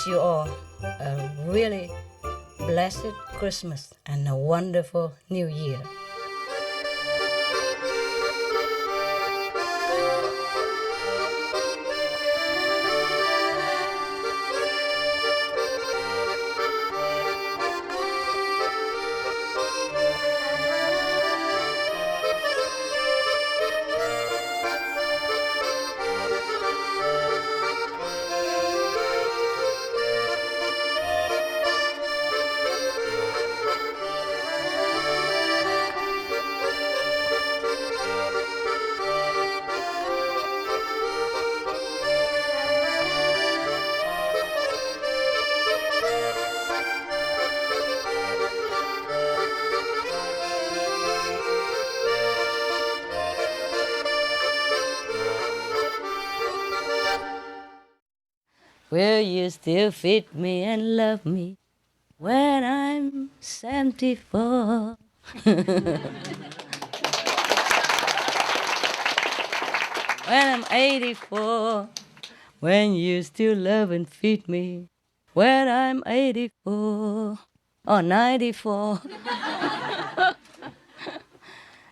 wish you all a really blessed Christmas and a wonderful New Year. Will you still feed me and love me when I'm 74? When I'm 84, when you still love and feed me, when I'm 84 or 94.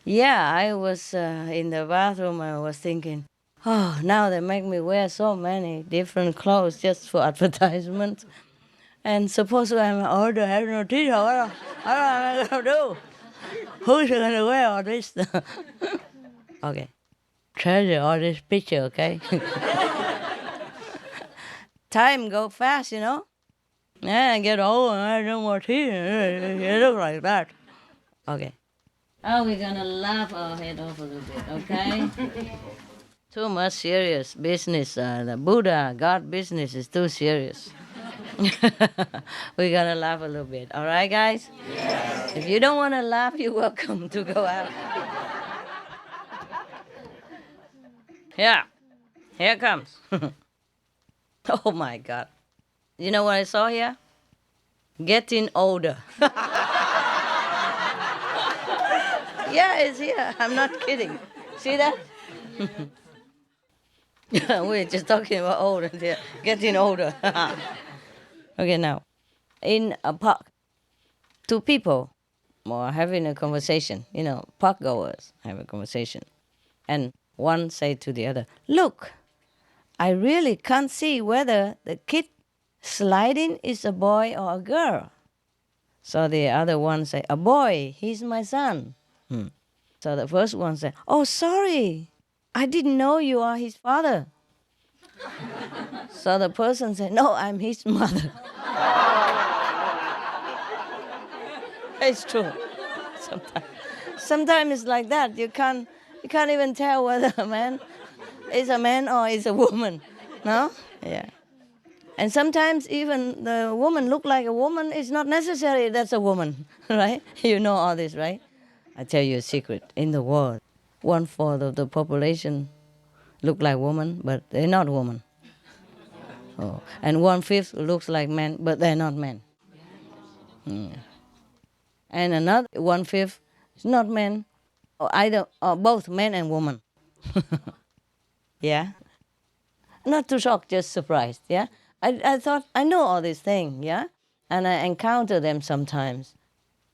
Yeah, I was in the bathroom, I was thinking, oh, now they make me wear so many different clothes just for advertisement. And suppose I'm older, I have no teeth, what am I going to do? Who's going to wear all this? Okay, treasure all this picture, okay? Time go fast, you know? Yeah, I get old and I have no more teeth. You look like that. Okay. Oh, we're gonna laugh our head off a little bit, okay? Too much serious business. The Buddha, God business is too serious. We're gonna laugh a little bit, all right, guys? Yes. If you don't want to laugh, you're welcome to go out. Yeah, here it comes. Oh my God. You know what I saw here? Getting older. Yeah, it's here. I'm not kidding. See that? We're just talking about old and they're getting older. Okay, now, in a park, two people are having a conversation, park goers have a conversation. And one say to the other, look, I really can't see whether the kid sliding is a boy or a girl. So the other one say, a boy, he's my son. So the first one said, oh, sorry, I didn't know you are his father. So the person said, no, I'm his mother. It's true. Sometimes it's like that. You can't even tell whether a man is a man or is a woman. No? Yeah. And sometimes even the woman look like a woman. It's not necessary that's a woman, right? You know all this, right? I tell you a secret. In the world, 1/4 of the population look like woman, but they're not woman. Oh. And 1/5 looks like men, but they're not men. And another 1/5 is not men, or both men and woman. Yeah. Not too shocked, just surprised. Yeah. I thought I know all these things. Yeah. And I encounter them sometimes,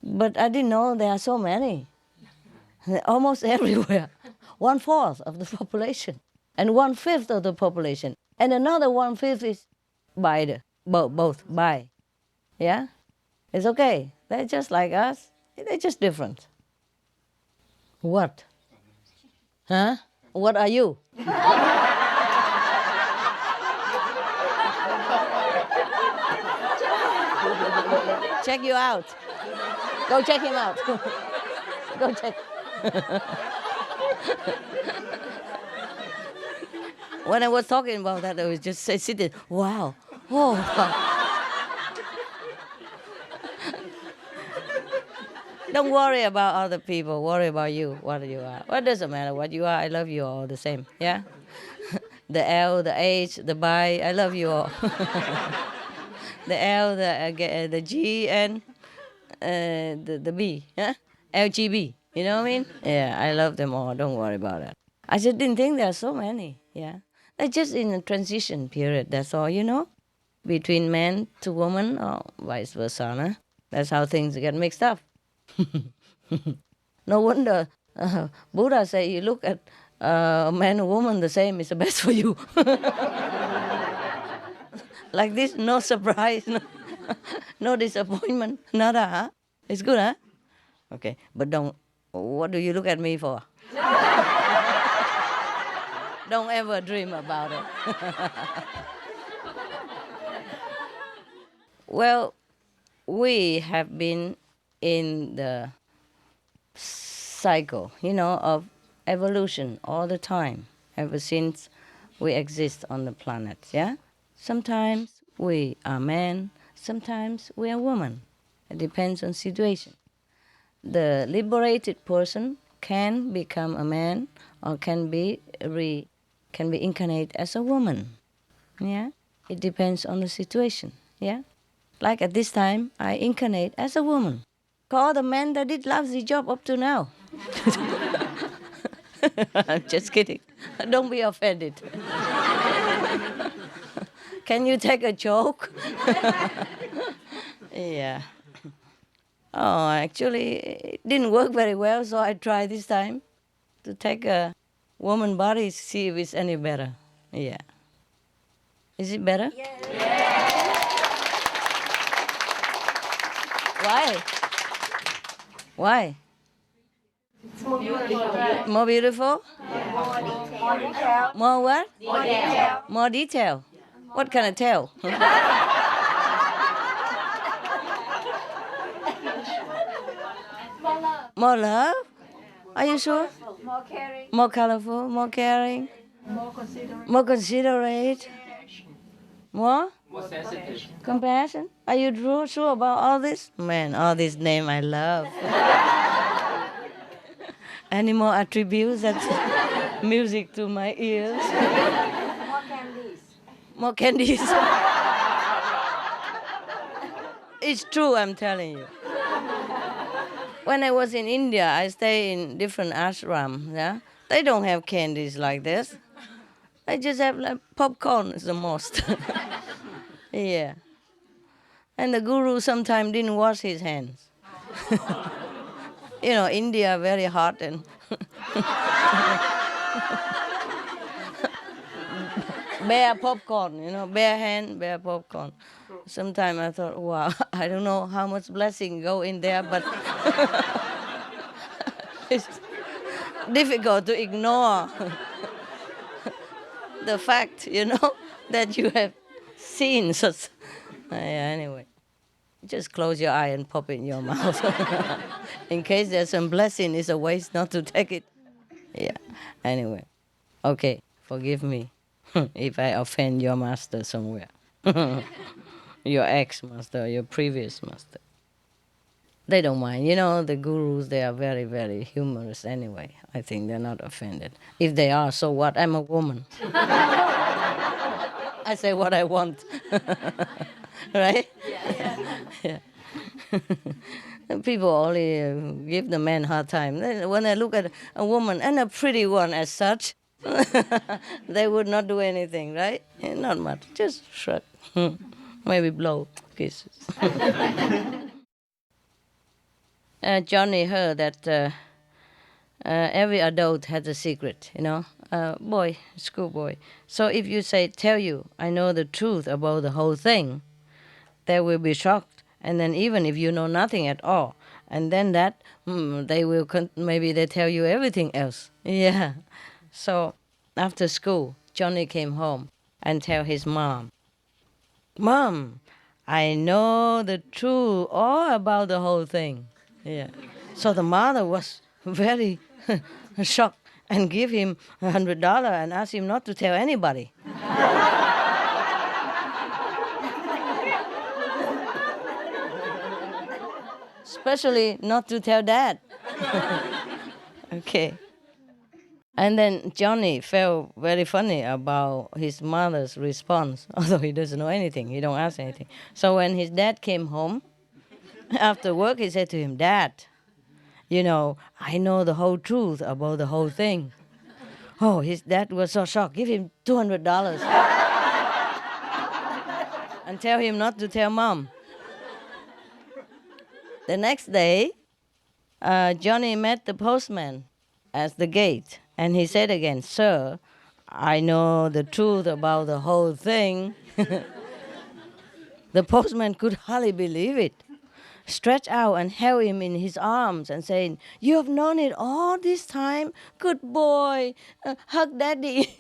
but I didn't know there are so many. Almost everywhere. 1/4 of the population, and 1/5 of the population, and another 1/5 is both bi. Yeah, it's okay. They're just like us. They're just different. What? Huh? What are you? Check you out. Go check him out. Go check. When I was talking about that, I was just sitting, wow. Oh. Don't worry about other people. Worry about you, what you are. What doesn't matter what you are. I love you all the same. Yeah? The L, the H, the bi, I love you all. The L, the G, and the B. Yeah? LGB. You know what I mean? Yeah, I love them all. Don't worry about that. I just didn't think there are so many. Yeah. They're just in a transition period, that's all, between man to woman or vice versa. No? That's how things get mixed up. No wonder Buddha say you look at a man or woman the same is the best for you. Like this, no surprise, no disappointment, nada, huh? It's good, huh? Okay, but don't, what do you look at me for? Don't ever dream about it. Well, we have been in the cycle, of evolution all the time, ever since we exist on the planet, yeah? Sometimes we are men, sometimes we are woman. It depends on situation. The liberated person can become a man or can be incarnate as a woman. Yeah? It depends on the situation. Yeah? Like at this time, I incarnate as a woman. Call the man that did lousy job up to now. I'm just kidding. Don't be offended. Can you take a joke? Yeah. Oh, actually, it didn't work very well, so I tried this time to take a woman body, see if it's any better. Yeah. Is it better? Yeah. Why? Why? It's more beautiful. More beautiful? More detail. More what? More detail. More detail. What kind of tail? More love? Are you sure? More caring. More colorful, more caring, More considerate. more considerate, more More sensitive. compassion. Are you sure about all this? Man, all these names I love. Any more attributes? That's music to my ears. More candies. More candies. It's true, I'm telling you. When I was in India, I stay in different ashrams. Yeah, they don't have candies like this. They just have like popcorn is the most. Yeah, and the guru sometimes didn't wash his hands. India very hot and bare popcorn. Bare hand, bare popcorn. Sometimes I thought, wow, I don't know how much blessing go in there, but it's difficult to ignore the fact, that you have seen such. Anyway, just close your eye and pop it in your mouth. In case there's some blessing, it's a waste not to take it. Yeah, anyway. Okay, forgive me if I offend your master somewhere. Your ex-master, your previous master. They don't mind. The gurus, they are very, very humorous anyway. I think they're not offended. If they are, so what? I'm a woman. I say what I want. Right? Yeah. People only give the man hard time. When I look at a woman, and a pretty one as such, they would not do anything, right? Not much. Just shrug. Maybe blow kisses. Johnny heard that every adult has a secret, schoolboy. So if you say, tell you, I know the truth about the whole thing, they will be shocked. And then even if you know nothing at all, and then that, they will, maybe they tell you everything else. Yeah. So after school, Johnny came home and tell his mom, Mom, I know the truth all about the whole thing. Yeah. So the mother was very shocked and give him $100 and asked him not to tell anybody. Especially not to tell Dad. Okay. And then Johnny felt very funny about his mother's response, although he doesn't know anything, he don't ask anything. So when his dad came home, after work, he said to him, Dad, I know the whole truth about the whole thing. Oh, his dad was so shocked. Give him $200. and tell him not to tell mom. The next day, Johnny met the postman at the gate, and he said again, "Sir, I know the truth about the whole thing." The postman could hardly believe it, stretched out and held him in his arms and saying, "You have known it all this time? Good boy, hug daddy."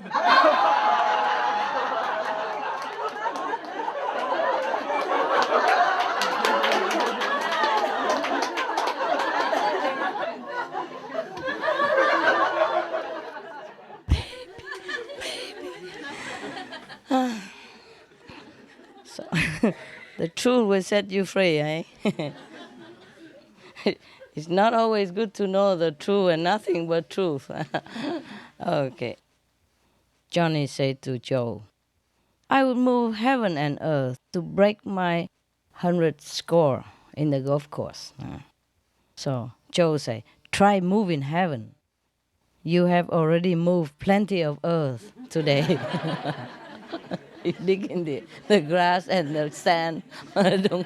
So the truth will set you free, eh? It's not always good to know the truth and nothing but truth. Okay. Johnny said to Joe, "I would move heaven and earth to break my 100th score in the golf course." So Joe said, "Try moving heaven. You have already moved plenty of earth today." You dig in the grass and the sand,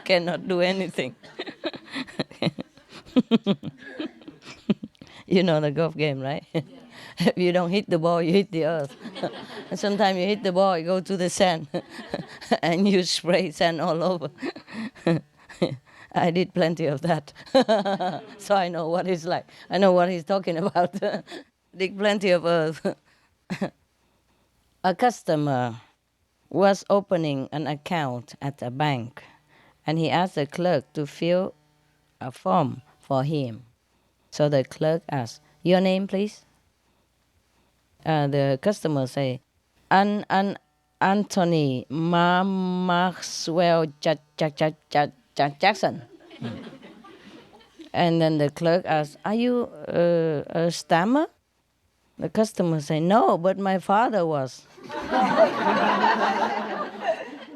cannot do anything. You know the golf game, right? If you don't hit the ball, you hit the earth. And sometimes you hit the ball, you go to the sand, and you spray sand all over. I did plenty of that. So I know what it's like. I know what he's talking about. Dig plenty of earth. A customer was opening an account at a bank, and he asked the clerk to fill a form for him. So the clerk asked, "Your name, please?" The customer say, Anthony Maxwell Jackson. And then the clerk asked, "Are you a stammer?" The customer say, "No, but my father was."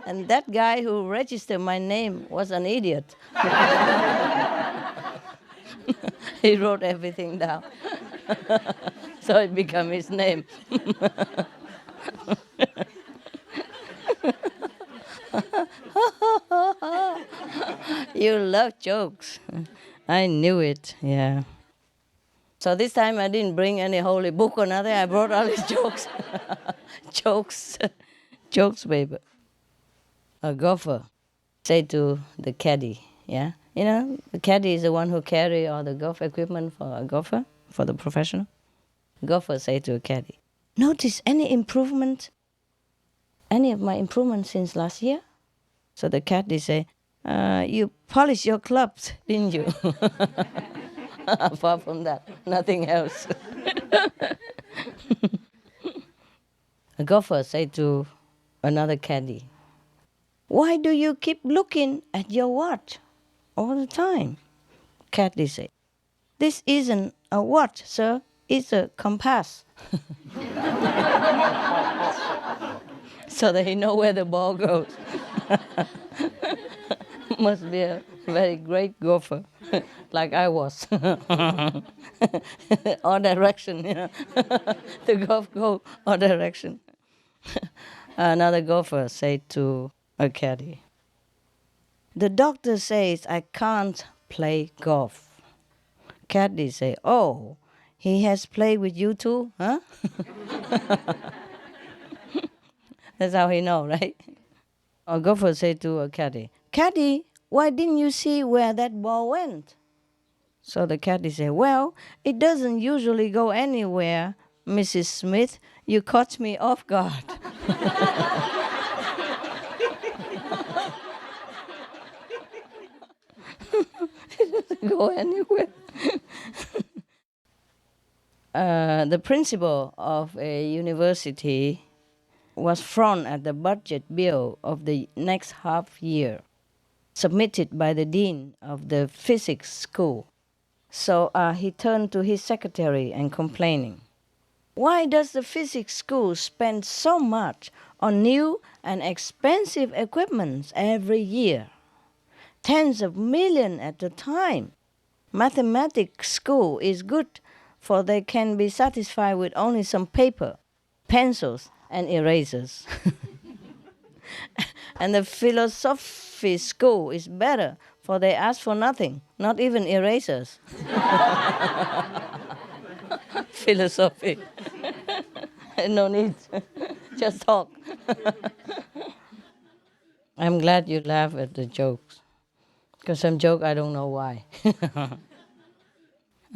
And that guy who registered my name was an idiot. He wrote everything down. So it became his name. You love jokes. I knew it, yeah. So this time I didn't bring any holy book or nothing. I brought all these jokes. Jokes, baby. A golfer said to the caddy, yeah? You know, the caddy is the one who carry all the golf equipment for a golfer, for the professional. Golfer said to a caddy, "Notice any improvement, any of my improvements since last year?" So the caddy say, "You polished your clubs, didn't you?" Apart from that, nothing else. A golfer said to another caddy, "Why do you keep looking at your watch all the time?" Caddy said, "This isn't a watch, sir. It's a compass." So that he know where the ball goes. Must be a very great golfer, like I was. All direction, you know. The golf go all direction. Another golfer said to a caddy, "The doctor says I can't play golf." Caddy say, "Oh, he has played with you too, huh?" That's how he know, right? A golfer said to a caddy, "Caddy, why didn't you see where that ball went?" So the caddy said, "Well, it doesn't usually go anywhere, Mrs. Smith. You caught me off guard." It doesn't go anywhere. The principal of a university was front at the budget bill of the next half year, submitted by the dean of the physics school. So he turned to his secretary and complaining, "Why does the physics school spend so much on new and expensive equipment every year? Tens of millions at a time. Mathematics school is good, for they can be satisfied with only some paper, pencils, and erasers." And the philosophy school is better, for they ask for nothing, not even erasers. Philosophy. No need. Just talk. I'm glad you laugh at the jokes. Because some joke, I don't know why.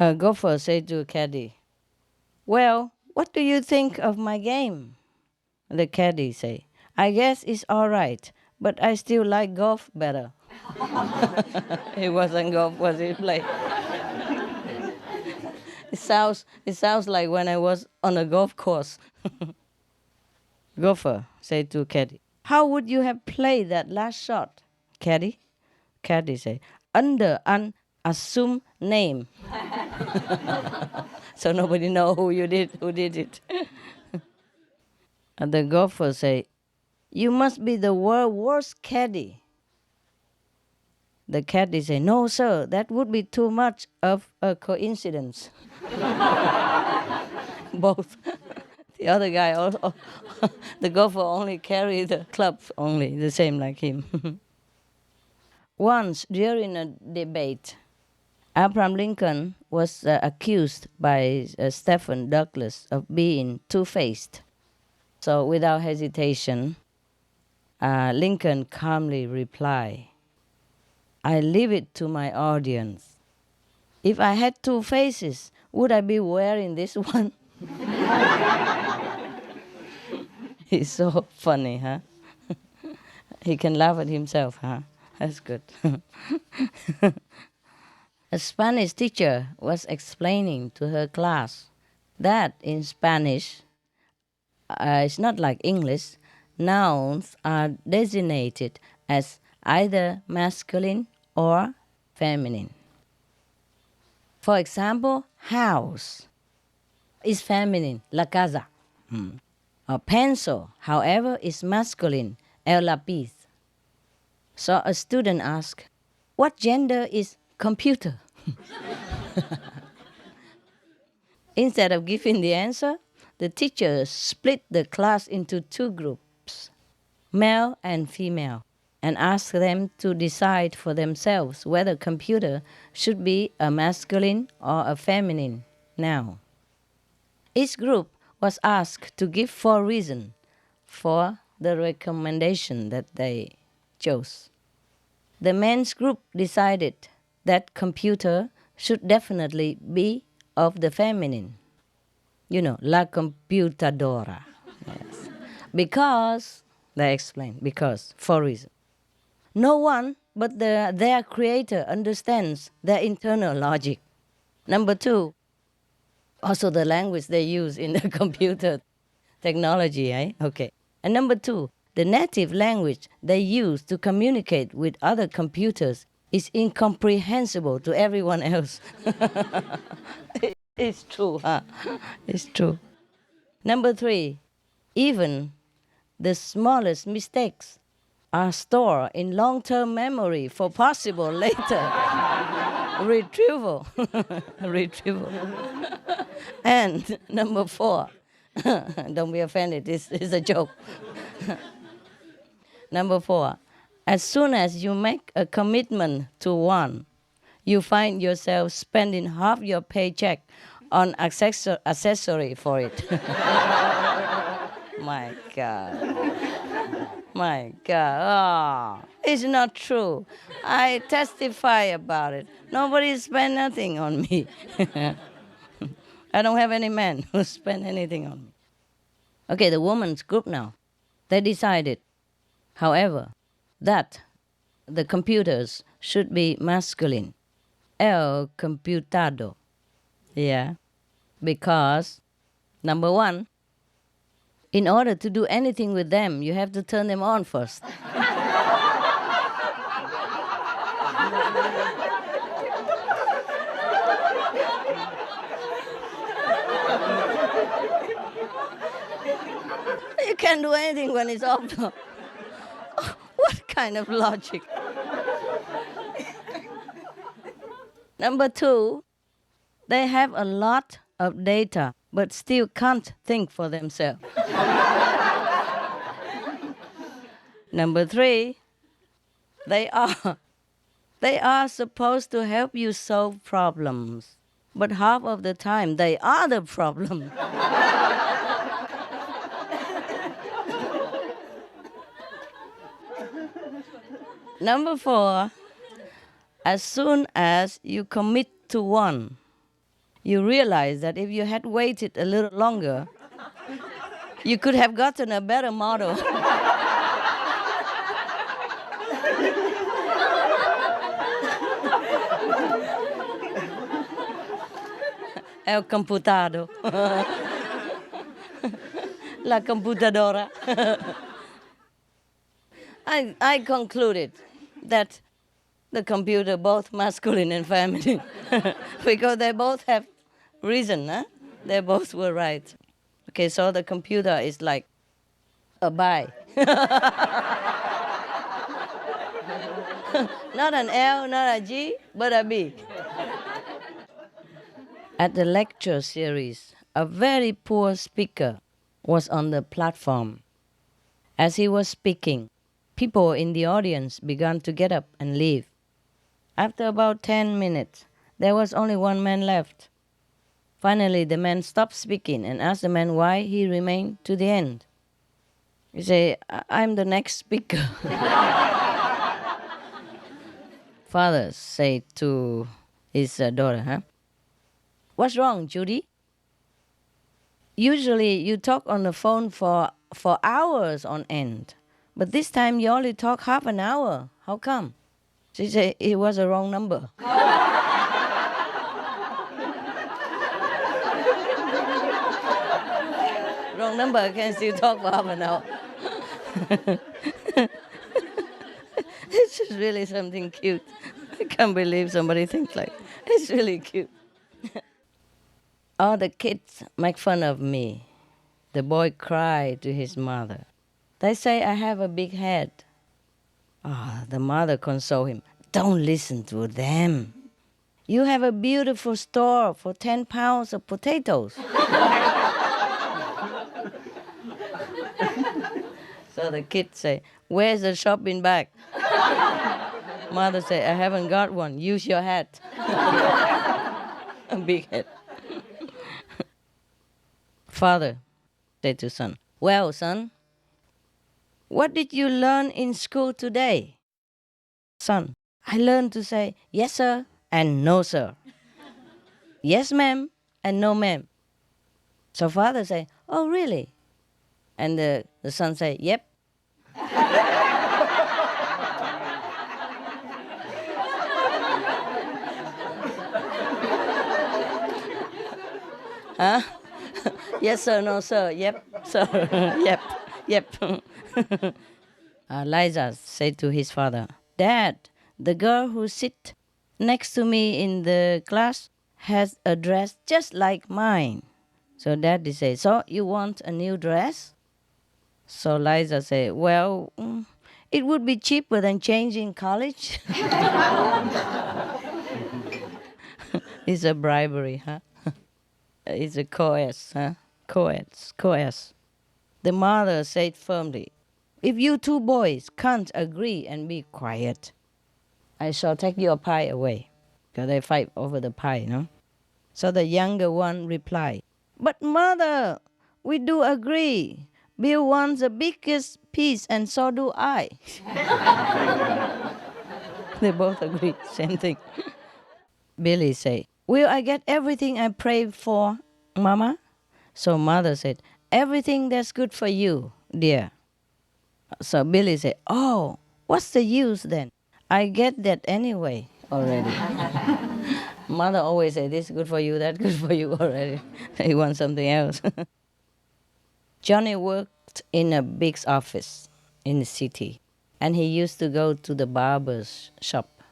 A golfer said to a caddy, "Well, what do you think of my game?" The caddy say, "I guess it's all right, but I still like golf better." It wasn't golf, was it play? It sounds like when I was on a golf course. Golfer said to caddy, "How would you have played that last shot, caddy?" Caddy say, "Under an assumed name." So nobody know who did it. And the golfer say, "You must be the world's worst caddy." The caddy say, "No, sir, that would be too much of a coincidence." Both. The other guy also, the golfer only carry the club only, the same like him. Once during a debate, Abraham Lincoln was accused by Stephen Douglas of being two-faced. So without hesitation, Lincoln calmly replied, "I leave it to my audience. If I had two faces, would I be wearing this one?" He's so funny, huh? He can laugh at himself, huh? That's good. A Spanish teacher was explaining to her class that in Spanish, it's not like English, nouns are designated as either masculine or feminine. For example, house is feminine, la casa. A pencil, however, is masculine, el lápiz. So a student asked, "What gender is computer?" Instead of giving the answer, the teacher split the class into two groups, male and female, and asked them to decide for themselves whether computer should be a masculine or a feminine noun. Each group was asked to give 4 reasons for the recommendation that they chose. The men's group decided that computer should definitely be of the feminine. You know, la computadora. Yes. Because, they explained, because, 4 reasons. No one but their creator understands their internal logic. Number 2, also the language they use in the computer technology, eh? Okay. And number 2, the native language they use to communicate with other computers is incomprehensible to everyone else. It's true, huh? It's true. Number 3, even the smallest mistakes are stored in long-term memory for possible later retrieval. Retrieval. And number 4, don't be offended, this is a joke. Number 4, as soon as you make a commitment to one, you find yourself spending half your paycheck on accessory for it. My God. My God. Oh, it's not true. I testify about it. Nobody spent nothing on me. I don't have any man who spent anything on me. Okay, the women's group now. They decided, however, that the computers should be masculine. El computado. Yeah. Because, number 1, in order to do anything with them, you have to turn them on first. You can't do anything when it's off. What kind of logic? Number 2, they have a lot of data, but still can't think for themselves. Number 3, they are they are supposed to help you solve problems, but half of the time they are the problem. Number 4, as soon as you commit to one, you realize that if you had waited a little longer, you could have gotten a better model. El computado. La computadora. I concluded that the computer, both masculine and feminine, because they both have reason, huh? They both were right. Okay, so the computer is like a bi. Not an L, not a G, but a B. At the lecture series, a very poor speaker was on the platform. As he was speaking, people in the audience began to get up and leave. After about 10 minutes, there was only one man left. Finally, the man stopped speaking and asked the man why he remained to the end. He said, I'm the next speaker. Father said to his daughter, huh? What's wrong, Judy? Usually you talk on the phone for hours on end, but this time you only talk half an hour. How come? She said, it was a wrong number. Wrong number, I can still talk for half an hour. This is really something cute. I can't believe somebody thinks like, it's really cute. All the kids make fun of me. The boy cried to his mother. They say I have a big head. The mother consoled him. Don't listen to them. You have a beautiful store for 10 pounds of potatoes. So the kids say, where's the shopping bag? Mother say, I haven't got one. Use your hat. A big head. Father said to son, well, son, what did you learn in school today? Son, I learned to say yes, sir, and no, sir. Yes, ma'am, and no, ma'am. So father say, oh, really? And the son say, yep. Huh? Yes, sir, no, sir, yep, sir, yep. Liza said to his father, Dad, the girl who sits next to me in the class has a dress just like mine. So Daddy said, so you want a new dress? So Liza said, well, it would be cheaper than changing college. It's a bribery, huh? It's a coerce, huh? Coerce. The mother said firmly, if you two boys can't agree and be quiet, I shall take your pie away. Because they fight over the pie, no? So the younger one replied, but mother, we do agree. Bill wants the biggest piece and so do I. They both agreed, same thing. Billy said, will I get everything I prayed for, Mama? So mother said, everything that's good for you, dear. So Billy said, oh, what's the use then? I get that anyway already. Mother always say, this is good for you, that's good for you already. He wants something else. Johnny worked in a big office in the city, and he used to go to the barber's shop,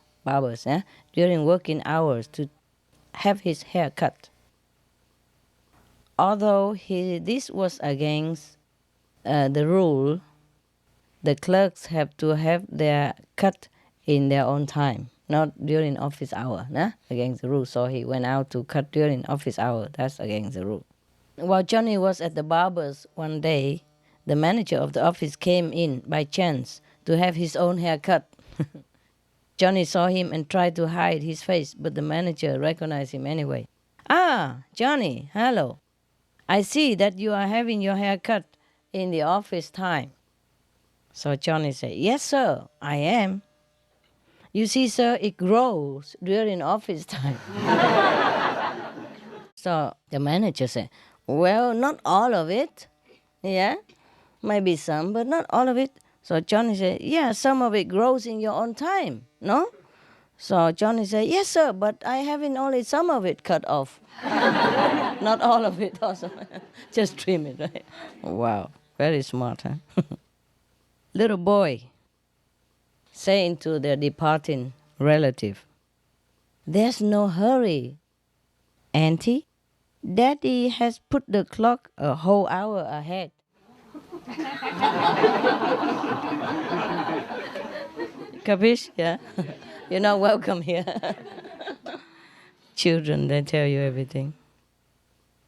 during working hours to have his hair cut. Although this was against the rule, the clerks have to have their cut in their own time, not during office hour, against the rule. So he went out to cut during office hour. That's against the rule. While Johnny was at the barber's one day, the manager of the office came in by chance to have his own haircut. Johnny saw him and tried to hide his face, but the manager recognized him anyway. Ah, Johnny, hello. I see that you are having your hair cut in the office time. So Johnny said, yes, sir, I am. You see, sir, it grows during office time. So the manager said, well, not all of it. Yeah, maybe some, but not all of it. So Johnny said, yeah, some of it grows in your own time, no? So Johnny said, yes, sir, but I haven't only some of it cut off. Not all of it also. Just trim it, right? Wow, very smart, huh? Little boy saying to their departing relative, there's no hurry, Auntie. Daddy has put the clock a whole hour ahead. Capish? Yeah? You're not welcome here. Children, they tell you everything.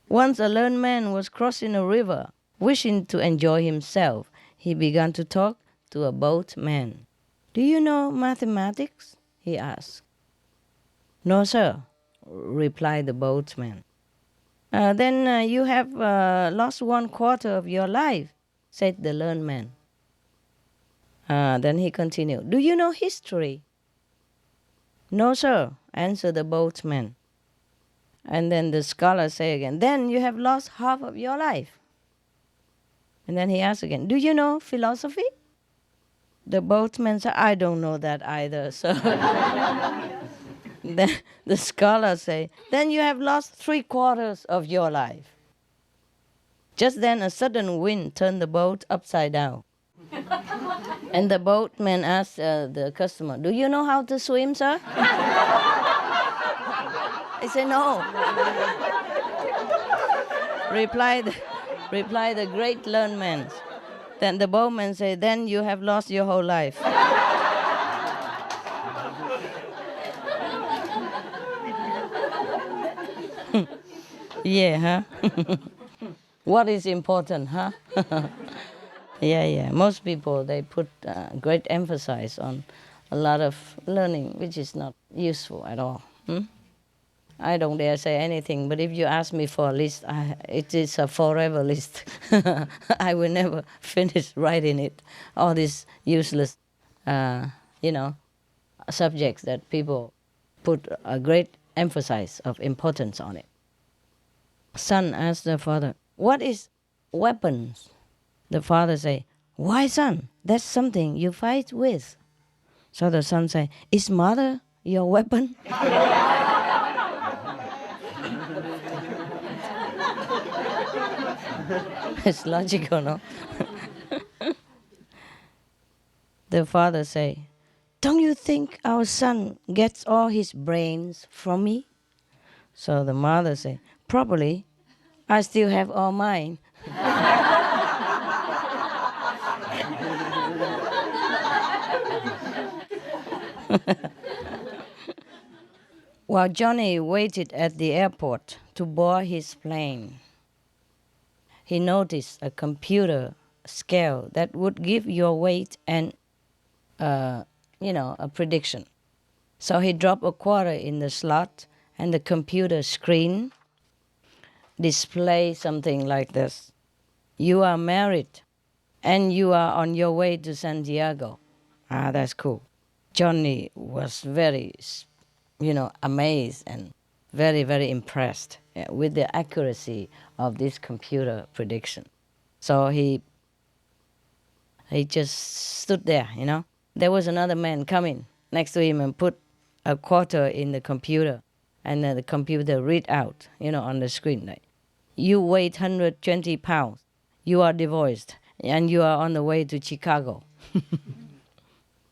Once a learned man was crossing a river. Wishing to enjoy himself, he began to talk to a boatman. Do you know mathematics? He asked. No, sir, replied the boatman. Then you have lost 1/4 of your life, said the learned man. Then he continued, do you know history? No, sir, answered the boatman. And then the scholar said again, then you have lost half of your life. And then he asked again, do you know philosophy? The boatman said, I don't know that either. So then the scholar said, then you have lost 3/4 of your life. Just then a sudden wind turned the boat upside down. And the boatman asked the customer, do you know how to swim, sir? He said, no. Replied the great learned man. Then the boatman said, then you have lost your whole life. Yeah, huh? What is important, huh? Yeah. Most people, they put great emphasis on a lot of learning, which is not useful at all. I don't dare say anything, but if you ask me for a list, it is a forever list. I will never finish writing it. All these useless, subjects that people put a great emphasis of importance on it. Son asked the father, what is weapons? The father say, why, son? That's something you fight with. So the son say, is mother your weapon? It's logical, no? The father say, don't you think our son gets all his brains from me? So the mother say, probably. I still have all mine. While Johnny waited at the airport to board his plane, he noticed a computer scale that would give your weight and, a prediction. So he dropped a quarter in the slot, and the computer screen displayed something like this. You are married, and you are on your way to Santiago. That's cool. Johnny was very, amazed and very, very impressed with the accuracy of this computer prediction. So he just stood there, There was another man coming next to him and put a quarter in the computer, and then the computer read out, on the screen, like, you weigh 120 pounds, you are divorced, and you are on the way to Chicago.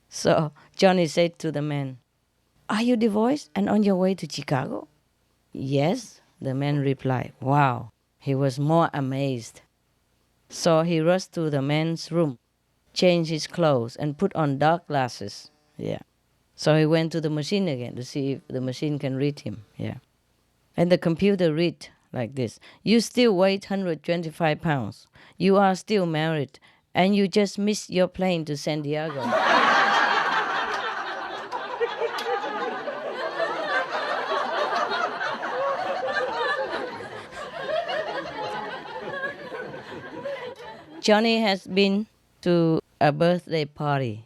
So Johnny said to the man, are you divorced and on your way to Chicago? Yes, the man replied. Wow, he was more amazed. So he rushed to the man's room, changed his clothes, and put on dark glasses. Yeah. So he went to the machine again to see if the machine can read him. Yeah. And the computer read like this. You still weigh 125 pounds. You are still married, and you just missed your plane to San Diego. Johnny has been to a birthday party,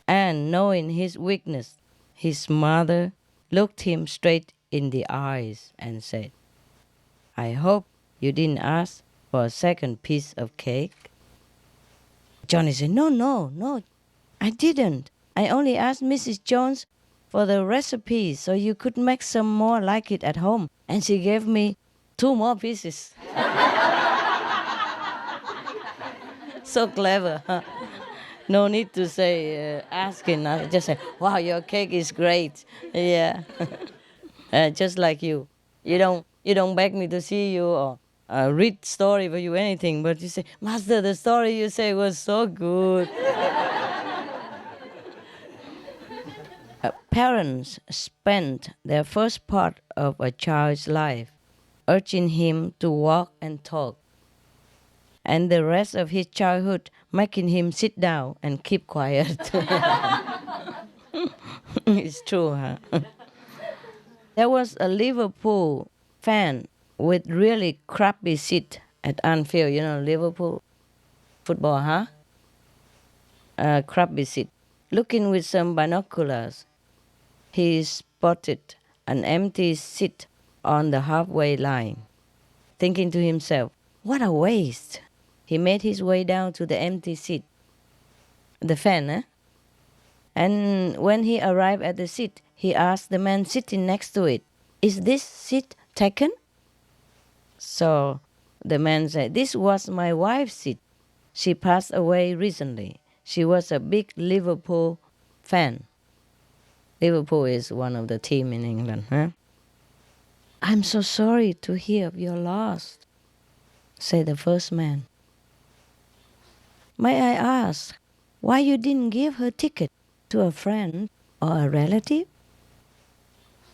and knowing his weakness, his mother looked him straight in the eyes and said, "I hope you didn't ask for a second piece of cake." Johnny said, "No, no, no, I didn't. I only asked Mrs. Jones for the recipe so you could make some more like it at home. And she gave me 2 more pieces." So clever, huh? No need to say asking. Just say, "Wow, your cake is great." Yeah, just like you. You don't beg me to see you or read story for you anything, but you say, "Master, the story you say was so good." Parents spend their first part of a child's life urging him to walk and talk, and the rest of his childhood making him sit down and keep quiet. It's true, huh? There was a Liverpool fan with really crappy seat at Anfield. You know, Liverpool football, huh? Crappy seat. Looking with some binoculars, he spotted an empty seat on the halfway line. Thinking to himself, "What a waste." He made his way down to the empty seat. The fan, eh? And when he arrived at the seat, he asked the man sitting next to it, "Is this seat taken?" So the man said, "This was my wife's seat. She passed away recently. She was a big Liverpool fan." Liverpool is one of the team in England, huh? "I'm so sorry to hear of your loss," said the first man. "May I ask why you didn't give her ticket to a friend or a relative?"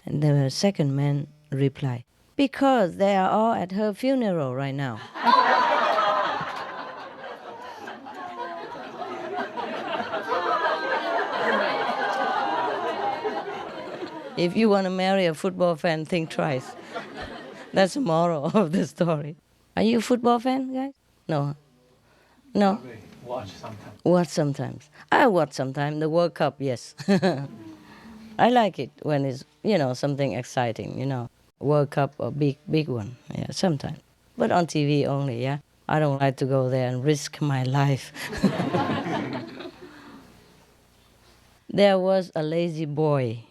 And the second man replied, "Because they are all at her funeral right now." If you want to marry a football fan, think twice. That's the moral of the story. Are you a football fan, guys? No. No? Watch sometimes. Watch sometimes. I watch sometimes. The World Cup, yes. I like it when it's, something exciting, World Cup or big one. Yeah, sometimes. But on TV only, yeah. I don't like to go there and risk my life. There was a lazy boy.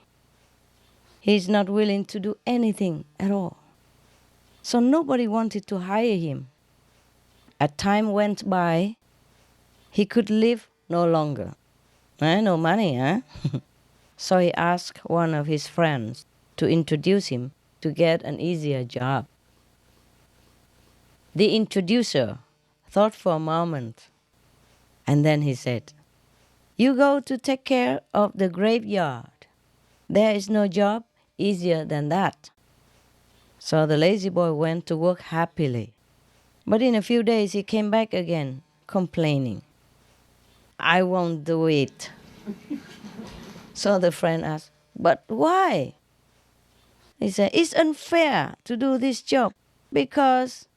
He's not willing to do anything at all. So nobody wanted to hire him. As time went by, he could live no longer. No money, huh? So he asked one of his friends to introduce him to get an easier job. The introducer thought for a moment, and then he said, "You go to take care of the graveyard. There is no job easier than that." So the lazy boy went to work happily. But in a few days he came back again, complaining, "I won't do it." So the friend asked, "But why?" He said, "It's unfair to do this job because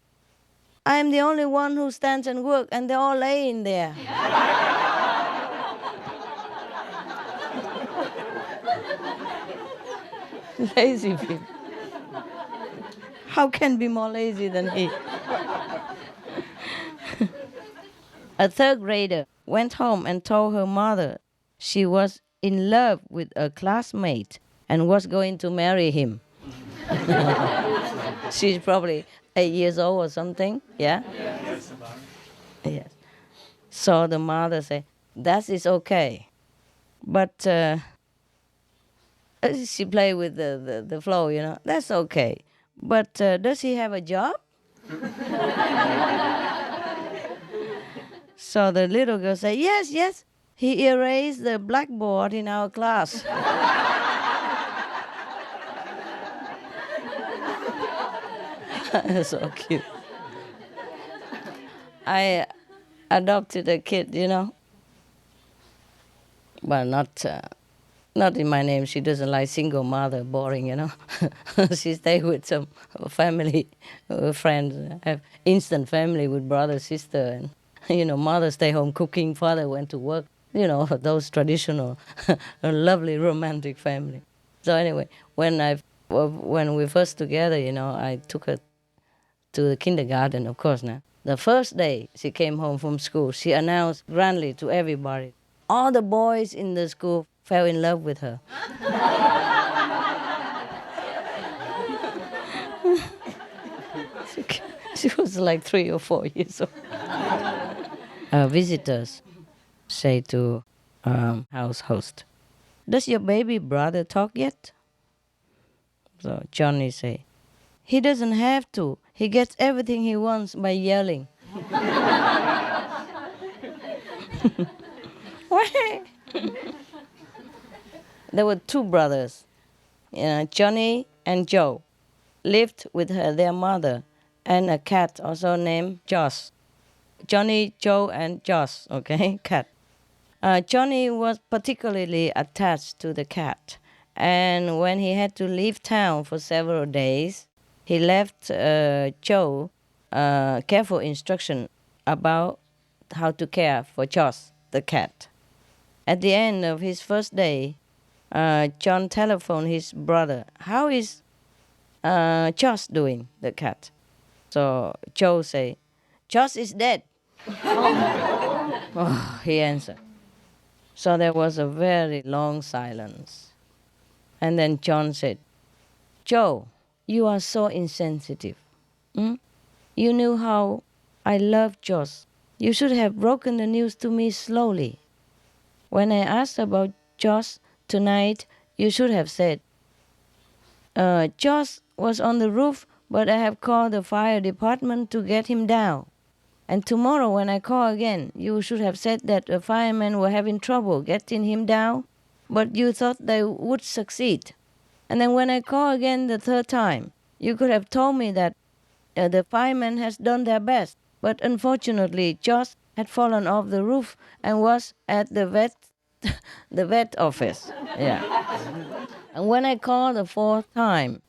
I'm the only one who stands and works and they're all laying there." Lazy people. How can be more lazy than he? A third grader went home and told her mother she was in love with a classmate and was going to marry him. She's probably 8 years old or something, yeah? Yes. So the mother said, "That is okay." But she played with the flow, That's okay. But does he have a job? So the little girl said, "Yes, yes. He erased the blackboard in our class." So cute. I adopted a kid, Well, not in my name. She doesn't like single mother, boring. She stay with some family, friends, have instant family with brother, sister, and mother stay home cooking, father went to work. Those traditional, lovely romantic family. So anyway, when we first together, I took her to the kindergarten, of course. Now, the first day she came home from school, she announced grandly to everybody, all the boys in the school fell in love with her. She was like 3 or 4 years old. Visitors say to house host, "Does your baby brother talk yet?" So Johnny say, "He doesn't have to. He gets everything he wants by yelling." There were two brothers, Johnny and Joe, lived with their mother and a cat also named Josh. Johnny, Joe, and Josh, okay, cat. Johnny was particularly attached to the cat, and when he had to leave town for several days, he left Joe careful instruction about how to care for Josh, the cat. At the end of his first day, John telephoned his brother. "How is Josh doing, the cat?" So Joe say, "Josh is dead." Oh, he answered. So there was a very long silence. And then John said, "Joe, you are so insensitive. Hmm? You knew how I loved Josh. You should have broken the news to me slowly. When I asked about Josh tonight, you should have said, Josh was on the roof, but I have called the fire department to get him down. And tomorrow when I call again, you should have said that the firemen were having trouble getting him down, but you thought they would succeed. And then when I call again the third time, you could have told me that the firemen has done their best, but unfortunately Josh had fallen off the roof and was at the vet office. Yeah. And when I called the fourth time,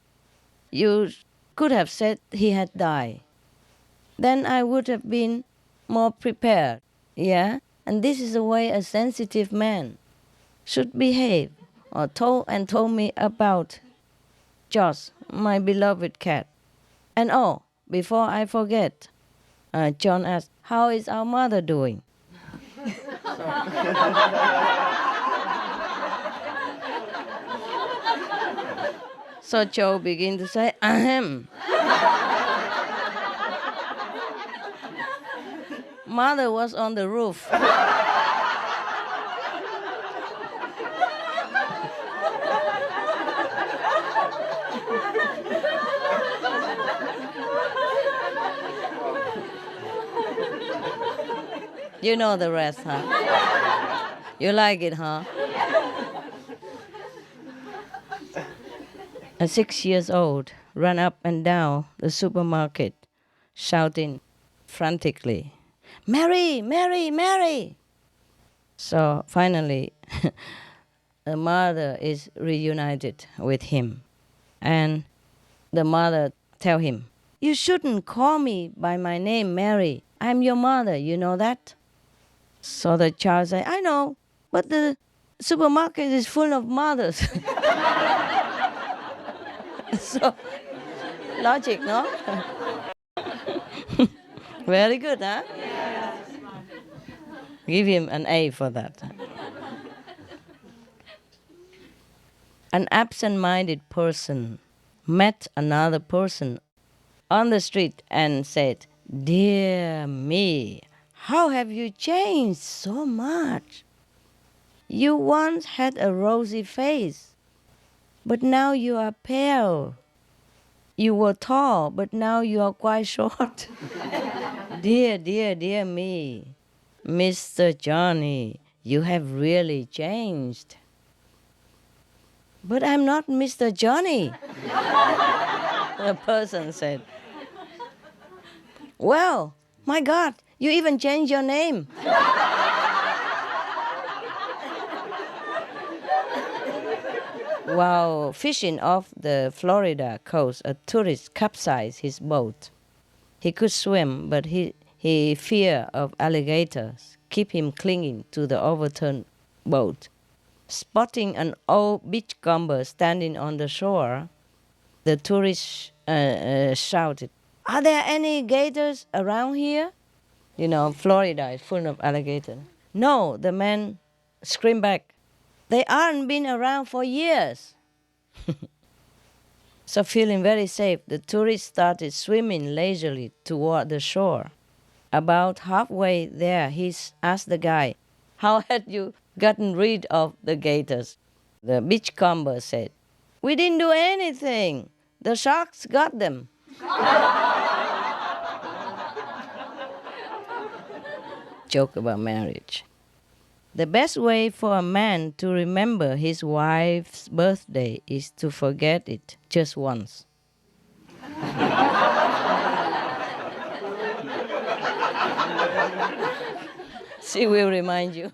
you could have said he had died. Then I would have been more prepared. Yeah? And this is the way a sensitive man should behave. Or told me about Josh, my beloved cat. And before I forget, John asked, "How is our mother doing?" So Joe began to say, "Ahem." Mother was on the roof. You know the rest, huh? You like it, huh? A 6 years old ran up and down the supermarket, shouting frantically, "Mary, Mary, Mary!" So finally, the mother is reunited with him. And the mother tell him, "You shouldn't call me by my name, Mary. I'm your mother, you know that?" So the child say, "I know, but the supermarket is full of mothers." So, logic, no? Very good, huh? Give him an A for that. An absent-minded person met another person on the street and said, "Dear me, how have you changed so much? You once had a rosy face, but now you are pale. You were tall, but now you are quite short." Dear, dear, dear me, Mr. Johnny, you have really changed. "But I'm not Mr. Johnny," the person said. "Well, My God, you even changed your name. While fishing off the Florida coast, a tourist capsized his boat. He could swim, but he fear of alligators keep him clinging to the overturned boat. Spotting an old beachcomber standing on the shore, the tourist shouted, "Are there any gators around here?" You know, Florida is full of alligators. "No," the man screamed back. "They aren't been around for years." So feeling very safe, the tourist started swimming leisurely toward the shore. About halfway there, he asked the guy, "How had you gotten rid of the gators?" The beachcomber said, "We didn't do anything. The sharks got them." Joke about marriage. The best way for a man to remember his wife's birthday is to forget it just once. She will remind you.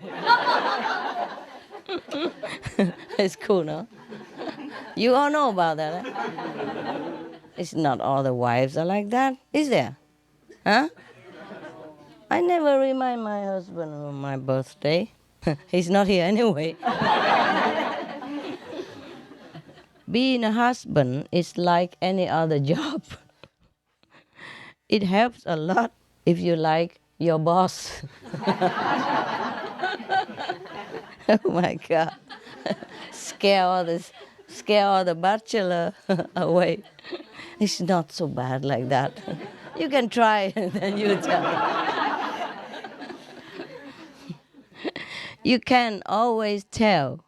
It's cool, no? You all know about that, eh? It's not all the wives are like that, is there? Huh? I never remind my husband of my birthday. He's not here anyway. Being a husband is like any other job. It helps a lot if you like your boss. Oh my God. Scare all the bachelor away. It's not so bad like that. You can try and then you tell. You can always tell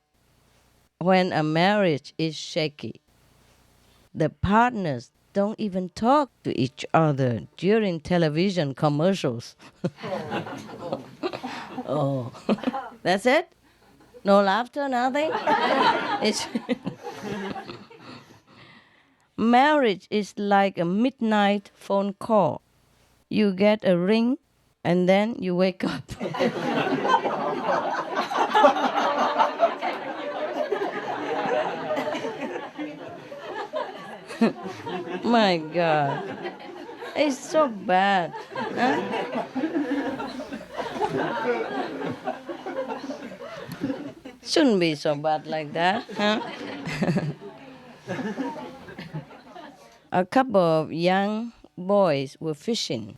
when a marriage is shaky. The partners don't even talk to each other during television commercials. Oh, that's it? No laughter, nothing? It's Marriage is like a midnight phone call. You get a ring and then you wake up. My God. It's so bad. Huh? Shouldn't be so bad like that, huh? A couple of young boys were fishing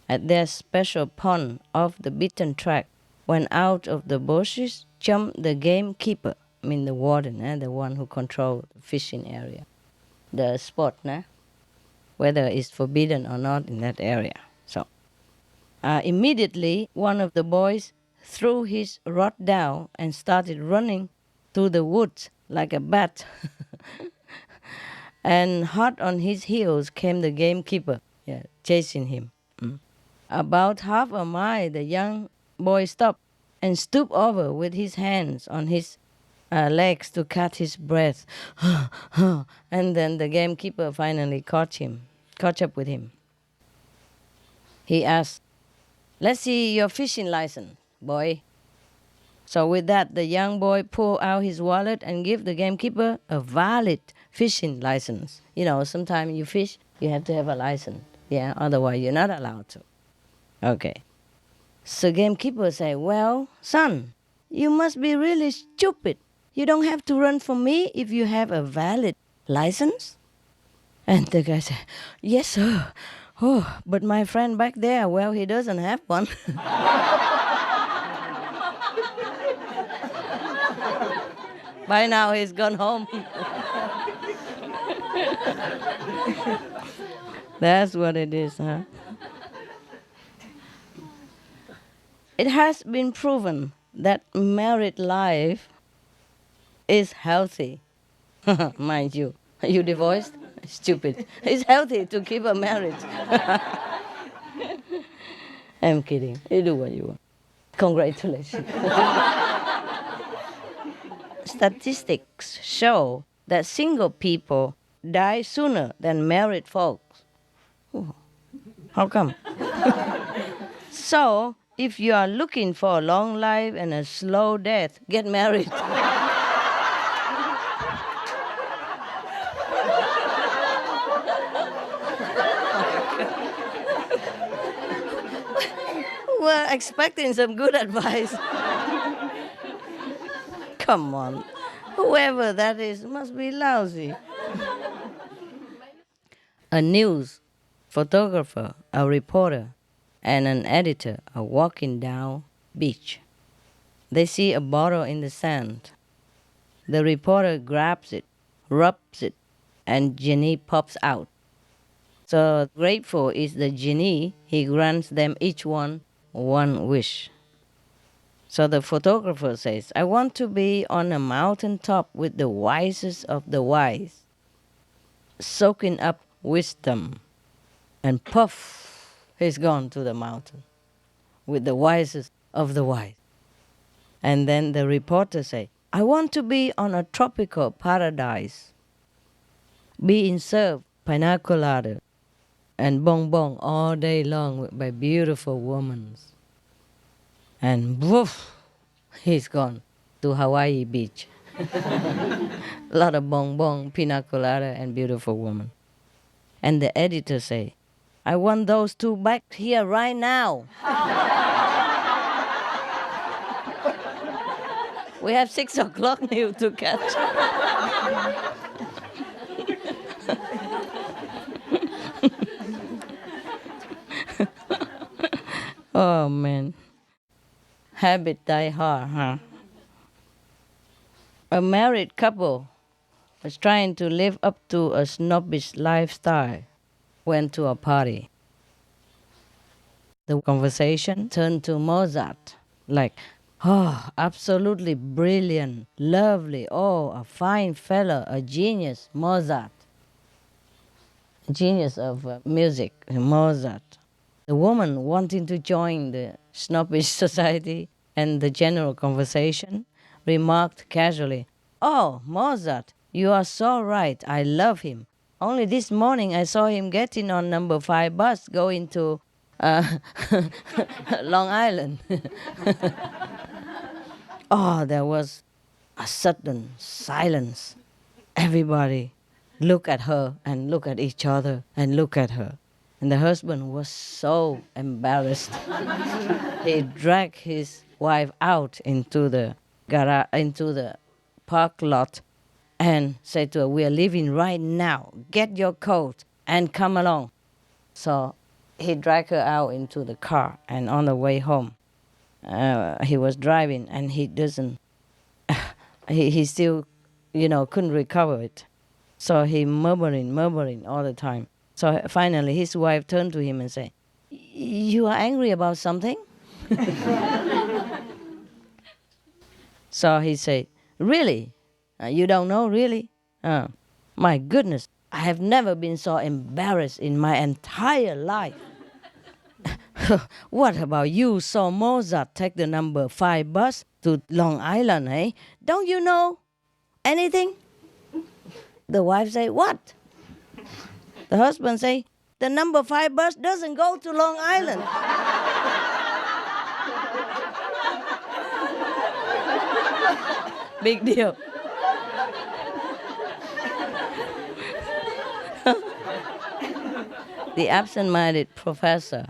at their special pond off the beaten track when out of the bushes jumped the gamekeeper, I mean the warden, the one who controlled the fishing area, the spot, whether it's forbidden or not in that area. So immediately one of the boys threw his rod down and started running through the woods like a bat. And hot on his heels came the gamekeeper, chasing him. About half a mile, the young boy stopped and stooped over with his hands on his legs to catch his breath. And then the gamekeeper finally caught up with him. He asked, "Let's see your fishing license, boy." So with that, the young boy pulled out his wallet and gave the gamekeeper a valid fishing license. You know, sometimes you fish, you have to have a license. Yeah, otherwise you're not allowed to. Okay. So gamekeeper said, "Well, son, you must be really stupid. You don't have to run from me if you have a valid license." And the guy said, "Yes, sir. Oh, but my friend back there, well, he doesn't have one." By now he's gone home. That's what it is, huh? It has been proven that married life is healthy. Mind you. Are you divorced? Stupid. It's healthy to keep a marriage. I'm kidding. You do what you want. Congratulations. Statistics show that single people die sooner than married folks. Ooh. How come? So, if you are looking for a long life and a slow death, get married. We're expecting some good advice. Come on. Whoever that is must be lousy. A news photographer, a reporter, and an editor are walking down beach. They see a bottle in the sand. The reporter grabs it, rubs it, and genie pops out. So grateful is the genie, he grants them each one wish. So the photographer says, I want to be on a mountain top with the wisest of the wise, soaking up wisdom. And puff, he's gone to the mountain with the wisest of the wise. And then the reporter say, I want to be on a tropical paradise, being served pina colada and bonbon all day long by beautiful women. And woof, he's gone to Hawaii beach. A lot of bonbon, pina colada, and beautiful women. And the editor say, I want those two back here right now. We have 6 o'clock new to catch. Oh man. Habit die hard, huh? A married couple was trying to live up to a snobbish lifestyle, went to a party. The conversation turned to Mozart, like, oh, absolutely brilliant, lovely, oh, a fine fellow, a genius, Mozart. Genius of music, Mozart. The woman wanting to join the snobbish society and the general conversation remarked casually, oh, Mozart, you are so right, I love him. Only this morning I saw him getting on number 5 bus going to Long Island. Oh, there was a sudden silence. Everybody look at her and look at each other and look at her. And the husband was so embarrassed. He dragged his wife out into the garage, into the park lot, and said to her, we are leaving right now. Get your coat and come along. So he dragged her out into the car, and on the way home, he was driving, and he doesn't, he still, couldn't recover it. So he murmuring all the time. So finally his wife turned to him and said, you are angry about something? So he said, really? You don't know, really? My goodness, I have never been so embarrassed in my entire life. What about you saw Mozart take the number 5 bus to Long Island, eh? Don't you know anything? The wife say, what? The husband say, the number 5 bus doesn't go to Long Island. Big deal. The absent-minded professor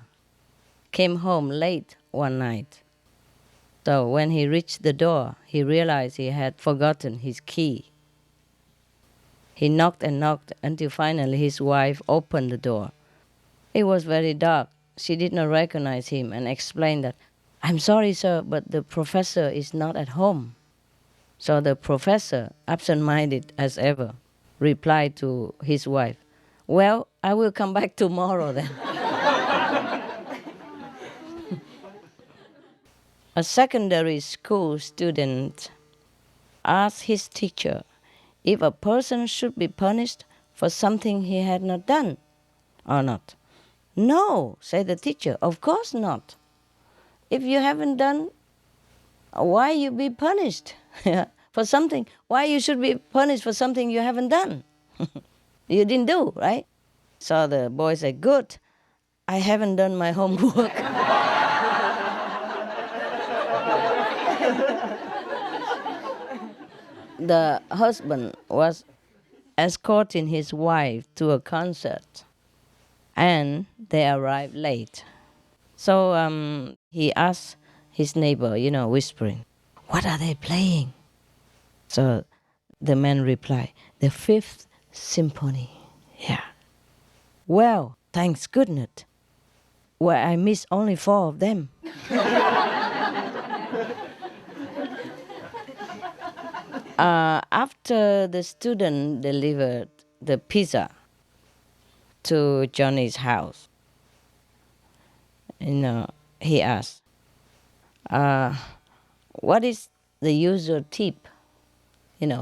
came home late one night. So when he reached the door, he realized he had forgotten his key. He knocked and knocked until finally his wife opened the door. It was very dark. She did not recognize him and explained that, I'm sorry, sir, but the professor is not at home. So the professor, absent-minded as ever, replied to his wife, well, I will come back tomorrow then. A secondary school student asked his teacher if a person should be punished for something he had not done or not. No, said the teacher, of course not. If you haven't done, why you be punished for something? Why you should be punished for something you haven't done? You didn't do, right? So the boy said, good. I haven't done my homework. The husband was escorting his wife to a concert, and they arrived late. So he asked his neighbor, whispering, "What are they playing?" So the man replied, "The Fifth Symphony." Yeah. Well, thanks goodness. Well, I missed only 4 of them. After the student delivered the pizza to Johnny's house, he asked, what is the usual tip,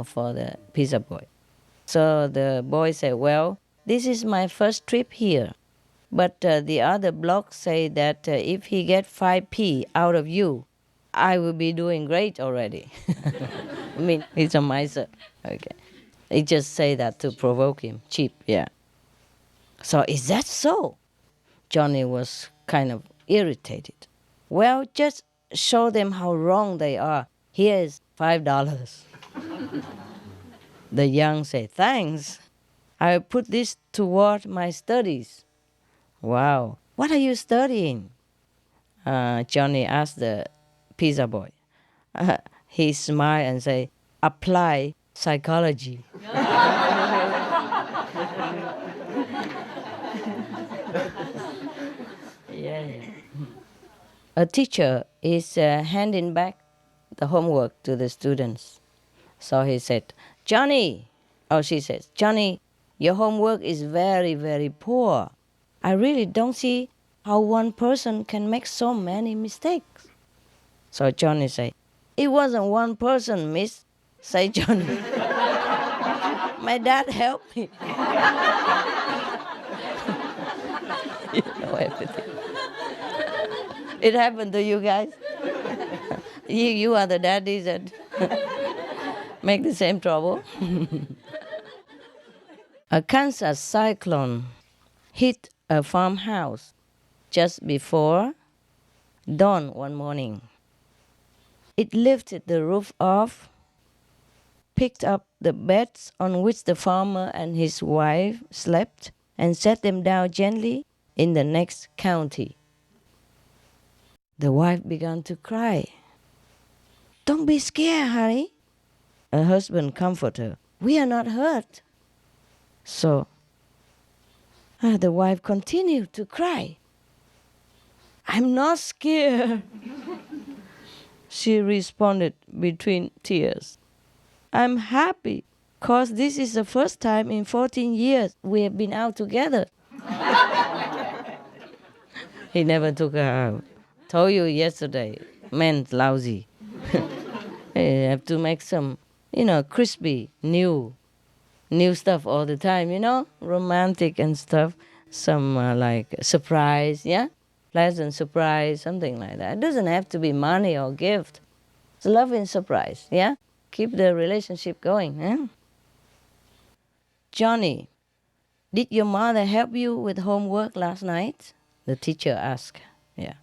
for the pizza boy? So the boy said, well, this is my first trip here. But the other block say that if he get 5p out of you, I will be doing great already. I mean, he's a miser. Okay. He just say that to provoke him. Cheap, yeah. So is that so? Johnny was kind of irritated. Well, just show them how wrong they are. Here's $5. The young say, thanks. I will put this toward my studies. Wow. What are you studying? Johnny asked the pizza boy. He smiled and said, apply psychology. Yeah. A teacher is handing back the homework to the students. So he said, she says, Johnny, your homework is very, very poor. I really don't see how one person can make so many mistakes. So Johnny said, it wasn't one person, miss, say Johnny. My dad helped me. You know everything. It happened to you guys. You are the daddies that make the same trouble. A Kansas cyclone hit a farmhouse just before dawn one morning. It lifted the roof off, picked up the beds on which the farmer and his wife slept, and set them down gently in the next county. The wife began to cry. Don't be scared, honey. Her husband comforted her. We are not hurt. So the wife continued to cry. I'm not scared. She responded between tears. I'm happy because this is the first time in 14 years we have been out together. He never took her out. Told you yesterday, men's lousy. You have to make some, crispy, new stuff all the time, romantic and stuff. Some like surprise, yeah? Pleasant surprise, something like that. It doesn't have to be money or gift. It's love and surprise, yeah? Keep the relationship going, yeah? Johnny, did your mother help you with homework last night? The teacher asked, yeah.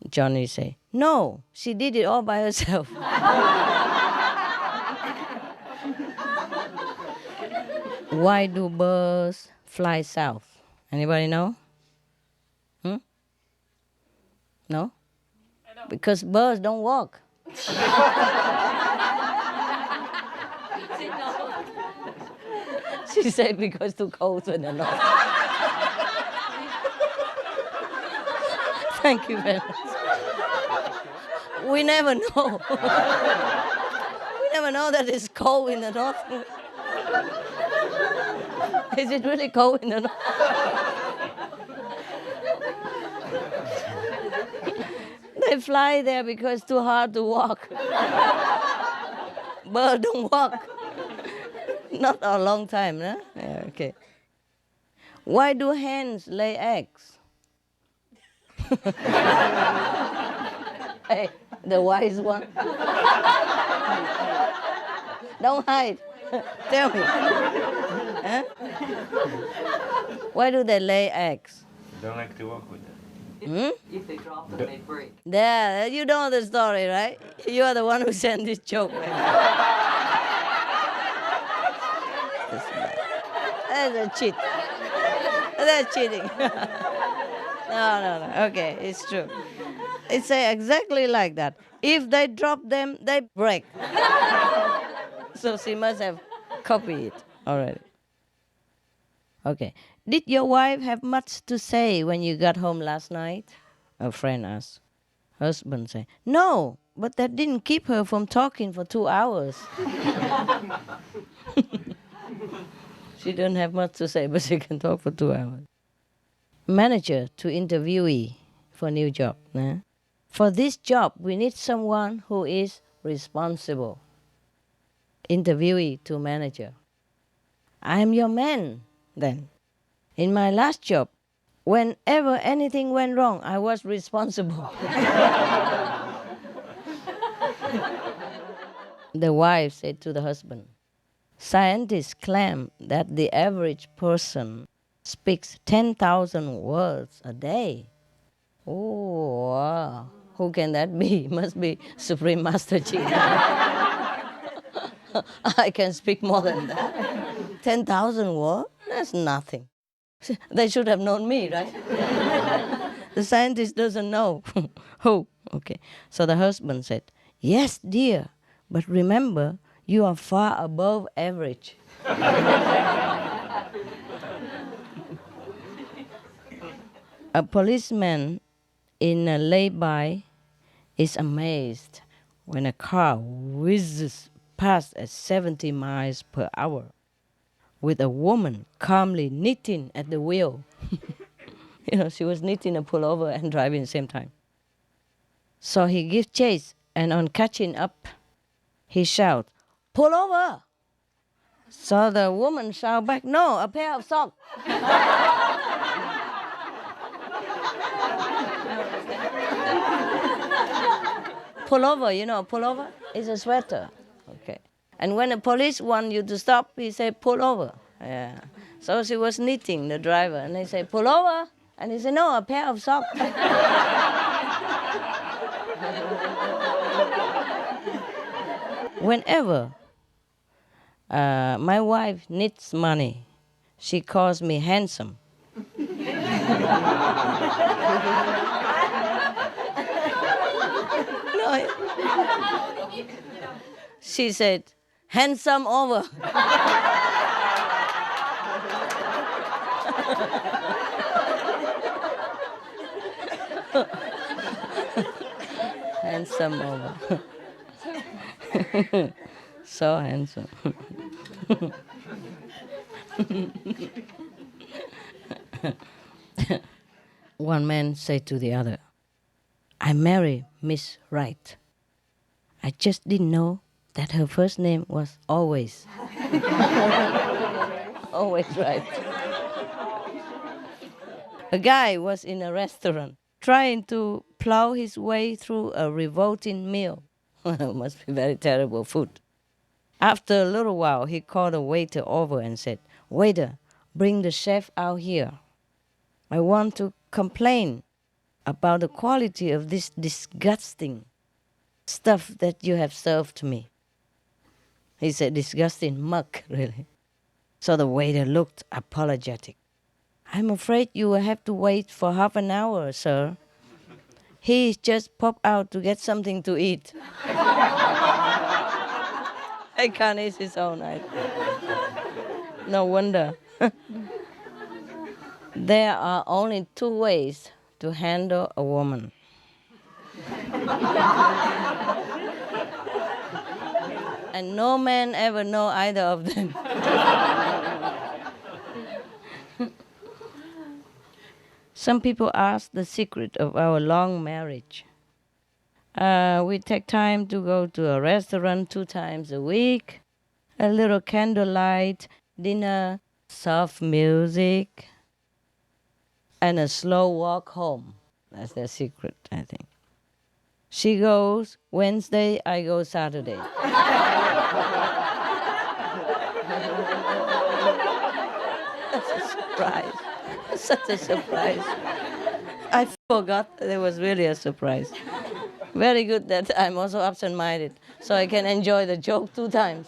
Johnny say, no, she did it all by herself. Why do birds fly south? Anybody know? No? Because birds don't walk. She said because too cold in the north. Thank you very much. We never know. We never know that it's cold in the north. Is it really cold in the north? They fly there because it's too hard to walk. Birds don't walk. Not a long time, no? Yeah, okay. Why do hens lay eggs? Hey, the wise one. Don't hide. Tell me. Huh? Why do they lay eggs? Don't like to walk with them. If they drop them, they break. There, you know the story, right? You are the one who sent this joke. That's a cheat. That's cheating. No. Okay, it's true. It's exactly like that. If they drop them, they break. So she must have copied it already. Okay. Did your wife have much to say when you got home last night? A friend asked. Husband said, no, but that didn't keep her from talking for 2 hours. She don't have much to say, but she can talk for 2 hours. Manager to interviewee for new job. Nah? For this job, we need someone who is responsible. Interviewee to manager. I am your man, then. In my last job, whenever anything went wrong, I was responsible. The wife said to the husband, scientists claim that the average person speaks 10,000 words a day. Oh, wow. Who can that be? Must be Supreme Master Chi. I can speak more than that. 10,000 words? That's nothing. They should have known me, right? The scientist doesn't know. Who? Okay. So the husband said, yes, dear, but remember, you are far above average. A policeman in a lay-by is amazed when a car whizzes past at 70 miles per hour with a woman calmly knitting at the wheel. She was knitting a pullover and driving at the same time. So he gives chase, and on catching up, he shouts, pull over! So the woman shouts back, no, a pair of socks. Pullover, pullover is a sweater. Okay. And when the police want you to stop, he say, pull over. Yeah. So she was knitting, the driver, and they say, pull over. And he said, no, a pair of socks. Whenever my wife needs money, she calls me handsome. No. She said, handsome over. Handsome over. So handsome. One man said to the other, I married Miss Right. I just didn't know that her first name was Always. Always right. A guy was in a restaurant trying to plow his way through a revolting meal. Must be very terrible food. After a little while, he called a waiter over and said, waiter, bring the chef out here. I want to complain about the quality of this disgusting stuff that you have served to me. He said, disgusting muck, really. So the waiter looked apologetic. I'm afraid you will have to wait for half an hour, sir. He just popped out to get something to eat. I can't eat his own either. No wonder. There are only 2 ways to handle a woman. And no man ever know either of them. Some people ask the secret of our long marriage. We take time to go to a restaurant 2 times a week, a little candlelight dinner, soft music, and a slow walk home. That's the secret, I think. She goes Wednesday, I go Saturday. That's a surprise. Such a surprise. I forgot there was really a surprise. Very good that I'm also absent-minded, so I can enjoy the joke 2 times.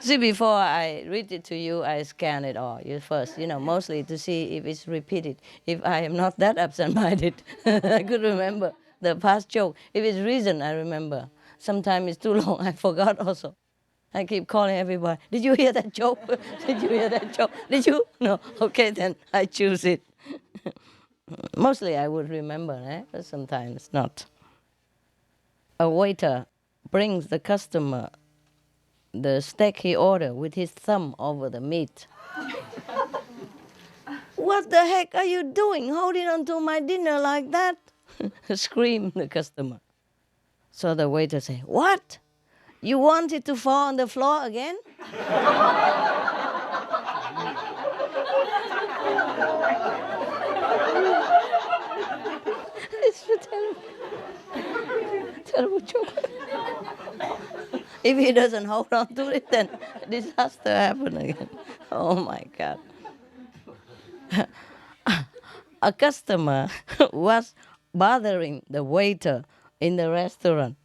See, before I read it to you, I scan it all. You first, mostly to see if it's repeated. If I am not that absent-minded, I could remember the past joke. If it's recent, I remember. Sometimes it's too long, I forgot also. I keep calling everybody. Did you hear that joke? Did you hear that joke? Did you? No. Okay, then I choose it. Mostly I would remember, but sometimes not. A waiter brings the customer the steak he ordered with his thumb over the meat. What the heck are you doing, holding on to my dinner like that? Screamed the customer. So the waiter said, what? You want it to fall on the floor again? It's a terrible joke. If he doesn't hold on to it, then disaster happen again. Oh my God. A customer was bothering the waiter in the restaurant.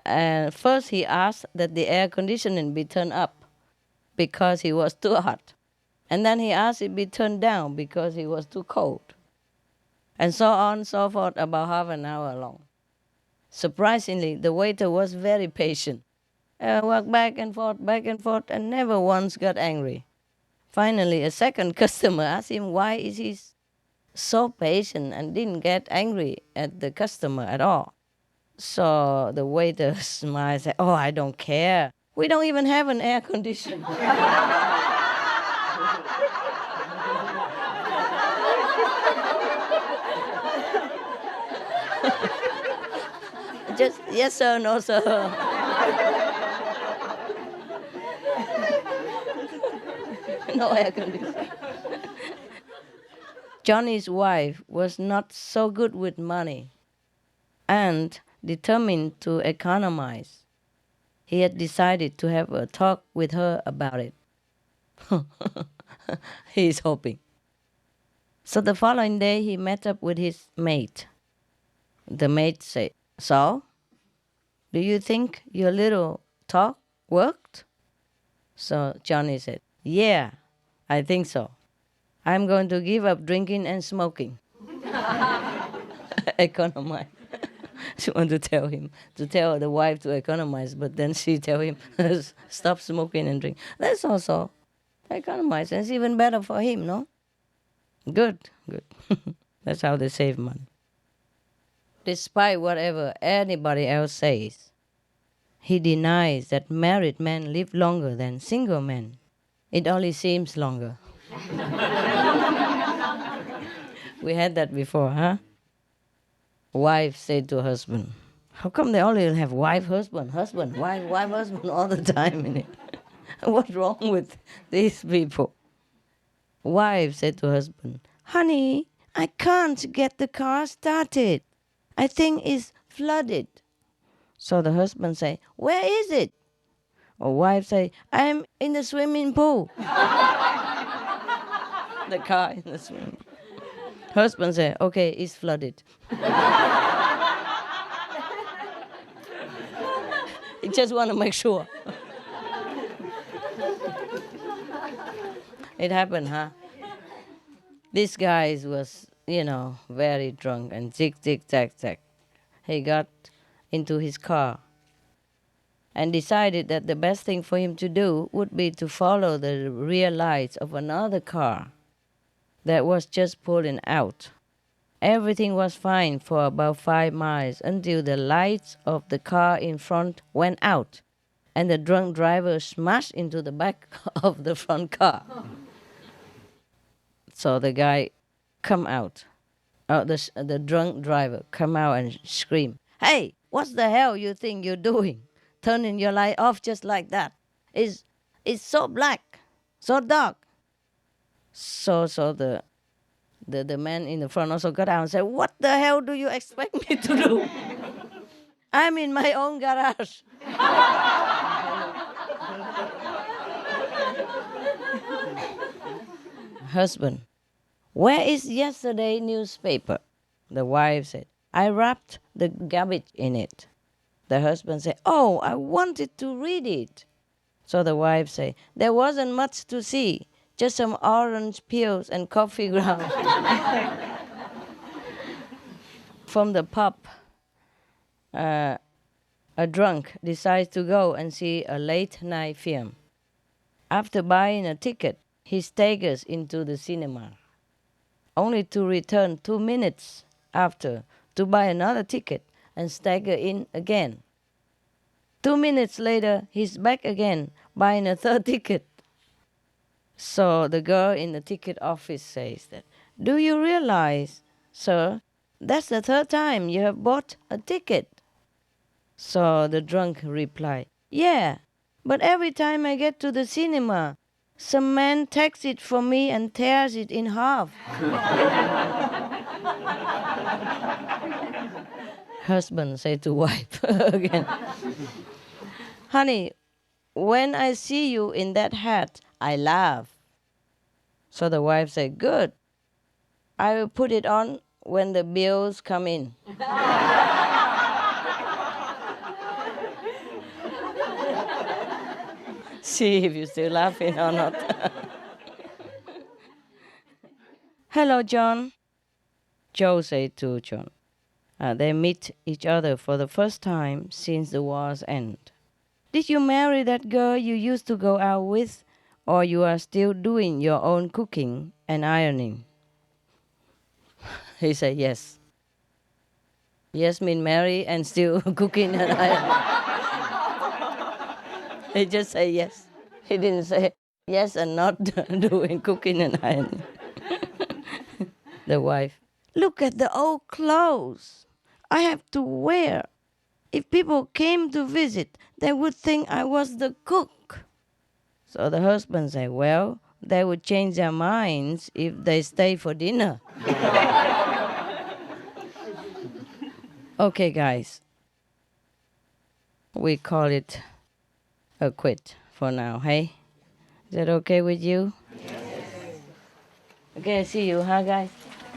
And first he asked that the air conditioning be turned up because he was too hot. And then he asked it be turned down because he was too cold. And so on and so forth, about half an hour long. Surprisingly, the waiter was very patient. Walked back and forth, and never once got angry. Finally, a second customer asked him why is he so patient and didn't get angry at the customer at all. So the waiter smiled and said, oh, I don't care. We don't even have an air conditioner. Just yes sir, no sir. No air conditioner. Johnny's wife was not so good with money and determined to economize. He had decided to have a talk with her about it. He is hoping. So the following day he met up with his mate. The mate said, so, do you think your little talk worked? So Johnny said, yeah, I think so. I'm going to give up drinking and smoking. Economize. She wanted to tell the wife to economize, but then she tell him, stop smoking and drink. That's also economize, and it's even better for him, no? Good. That's how they save money. Despite whatever anybody else says, he denies that married men live longer than single men. It only seems longer. We had that before, huh? Wife said to husband, how come they only have wife, husband, wife, husband all the time in it? What's wrong with these people? Wife said to husband, honey, I can't get the car started. I think it's flooded. So the husband say, where is it? Or wife say, I'm in the swimming pool. The car in the swimming pool. Husband say, okay, it's flooded. He just want to make sure. It happened, huh? This guy was, very drunk and zig, zag. He got into his car and decided that the best thing for him to do would be to follow the rear lights of another car that was just pulling out. Everything was fine for about 5 miles until the lights of the car in front went out and the drunk driver smashed into the back of the front car. So the guy come out. The drunk driver come out and scream, hey, what the hell you think you're doing? Turning your light off just like that. It's so black, so dark. So the man in the front also got out and said, what the hell do you expect me to do? I'm in my own garage. husband, "Where is yesterday newspaper?" The wife said, "I wrapped the garbage in it." The husband said, "Oh, I wanted to read it." So the wife said, "There wasn't much to see, just some orange peels and coffee grounds." From the pub, a drunk decides to go and see a late night film. After buying a ticket, he staggers into the cinema, only to return 2 minutes after to buy another ticket and stagger in again. 2 minutes later, he's back again, buying a third ticket. So the girl in the ticket office says that, "Do you realize, sir, that's the third time you have bought a ticket?" So the drunk replied, "Yeah, but every time I get to the cinema, some man takes it from me and tears it in half." Husband said to wife again, "Honey, when I see you in that hat, I laugh." So the wife said, "Good. I will put it on when the bills come in." See if you're still laughing or not. "Hello, John," Joe said to John. They meet each other for the first time since the war's end. "Did you marry that girl you used to go out with, or you are still doing your own cooking and ironing?" He said, "Yes." Yes mean marry and still cooking and ironing. He just said yes. He didn't say yes and not doing cooking and ironing. The wife, "Look at the old clothes I have to wear. If people came to visit, they would think I was the cook." So the husband said, "Well, they would change their minds if they stay for dinner." Okay, guys. We call it a quit for now, hey? Is that okay with you? Yes. Okay, I see you, huh, guys?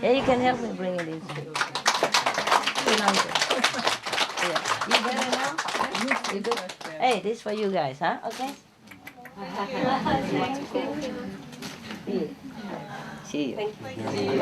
Yeah, you can help me bring it in. Yeah. You better now? You good? Hey, this for you guys, huh? Okay? See you. See you.